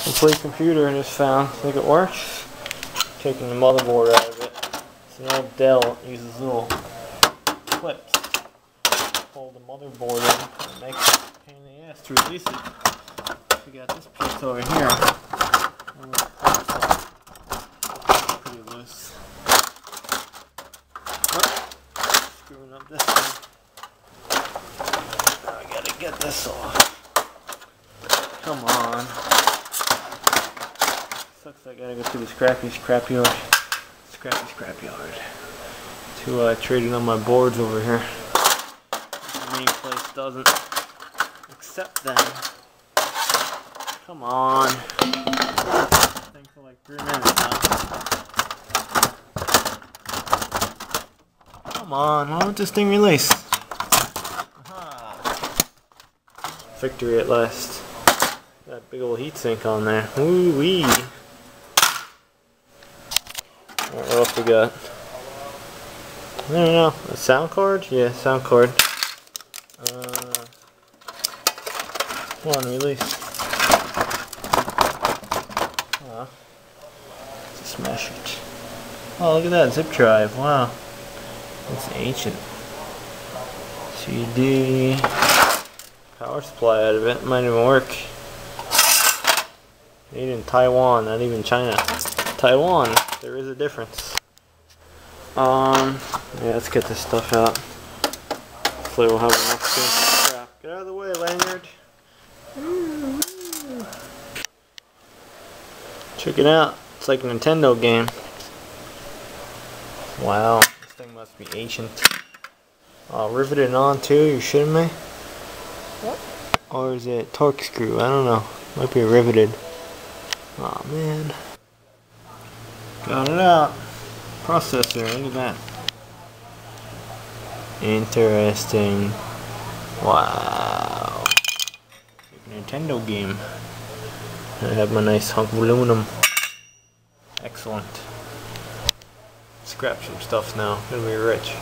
complete computer I just found. Think it works? Taking the motherboard out of it. It's an old Dell. It uses little clips. Pull the motherboard in. It makes it a pain in the ass to release it. We got this piece over here. Pretty loose. Oh, screwing up this thing. Now I gotta get this off. Come on. Sucks I gotta go through this crappy scrapyard. To trade in on my boards over here. The main place doesn't accept them. Come on. Thing for like 3 minutes now. Come on, why won't this thing release? Aha. Victory at last. Got a big old heatsink on there. Woo wee. Alright, what else we got? I don't know. A sound card? Yeah, sound card. Come on, release. Oh. Just smash it. Oh, look at that zip drive. Wow. It's ancient. CD. Power supply out of it. Might even work. Made in Taiwan, not even China. Taiwan. There is a difference. Yeah, let's get this stuff out. Hopefully we'll have enough soon. Crap. Get out of the way, lanyard. Check it out. It's like a Nintendo game. Wow. This thing must be ancient. Riveted on too? You shitting me? What? Or is it torque screw? I don't know. Might be riveted. Aw, man. Got it out. Processor, look at that. Interesting. Wow. Like a Nintendo game. I have my nice hunk of aluminum. Excellent. Scrap some stuff now. Gonna be rich.